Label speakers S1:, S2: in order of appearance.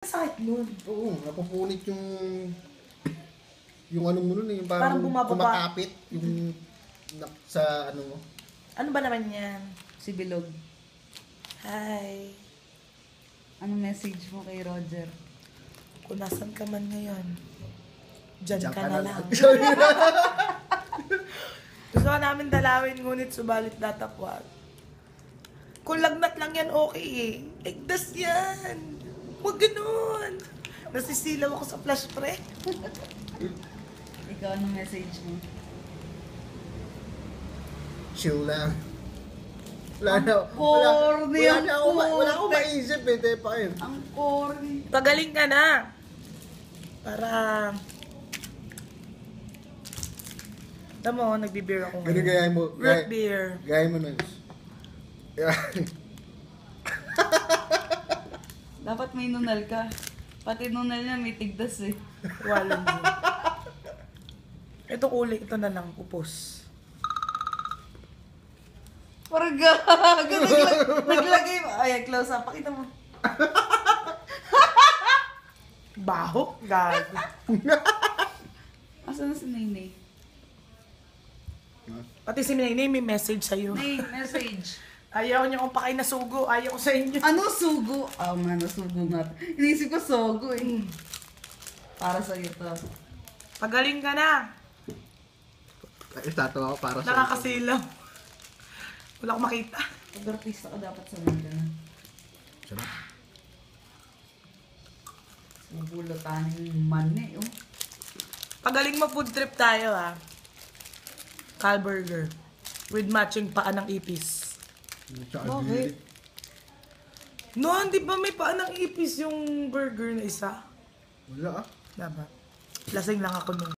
S1: Sakit nun.
S2: Oo, napupunit yung ano mo nun eh,
S1: Parang bumababa.
S2: kumakapit yung sa ano mo.
S1: Ano ba naman yan?
S3: Si Bilog.
S1: Hi.
S3: Anong message mo kay Roger?
S1: Kung nasan ka man ngayon, dyan ka na lang. Gusto ka namin dalawin, ngunit subalit datapwat. Kung lagnat lang yan, okay eh. Igdas yan. Huwag ganun. Nasisilaw ako sa flash pre.
S3: Ikaw, anong message mo?
S2: Chill lang. Wala
S3: corny,
S2: wala akong maisip eh, Tepa eh.
S3: Ang corny.
S1: Pagaling ka na. Para... Tama mo, nagbe-beer ako
S2: Ganun gayahin mo.
S1: Root beer.
S2: Gayahin mo na.
S3: Dapat may nunal ka. Pati nunal niya may tigdas eh.
S1: Walang mo. Ito kulay, ito na lang, upos.
S3: Parang gago. Naglagay mo. Ay, close up. Pakita mo.
S1: Baho, gago.
S3: Asan na si Nainay?
S1: Pati si Nenay may message sa'yo.
S3: Nay, message.
S1: Ayaw niya kung pakain na sugo. Ayaw ko sa inyo.
S3: Ano sugo? Ah, man, sugo nga. Inisip ko sogo eh. Para sa'yo to.
S1: Pagaling ka na.
S2: Tatawa ko para sa...
S1: Nakakasilaw. Wala akong makita.
S3: Pag-artista ka dapat sa mga na.
S2: Sarap.
S3: Mabulatanin man eh, oh.
S1: Pagaling mo food trip tayo ah. Cal Burger. With matching paa ng ipis.
S3: Bakit?
S1: No, di ba may paa ng ipis yung burger na isa?
S2: Wala ah.
S1: Diba? Lasing lang ako nun.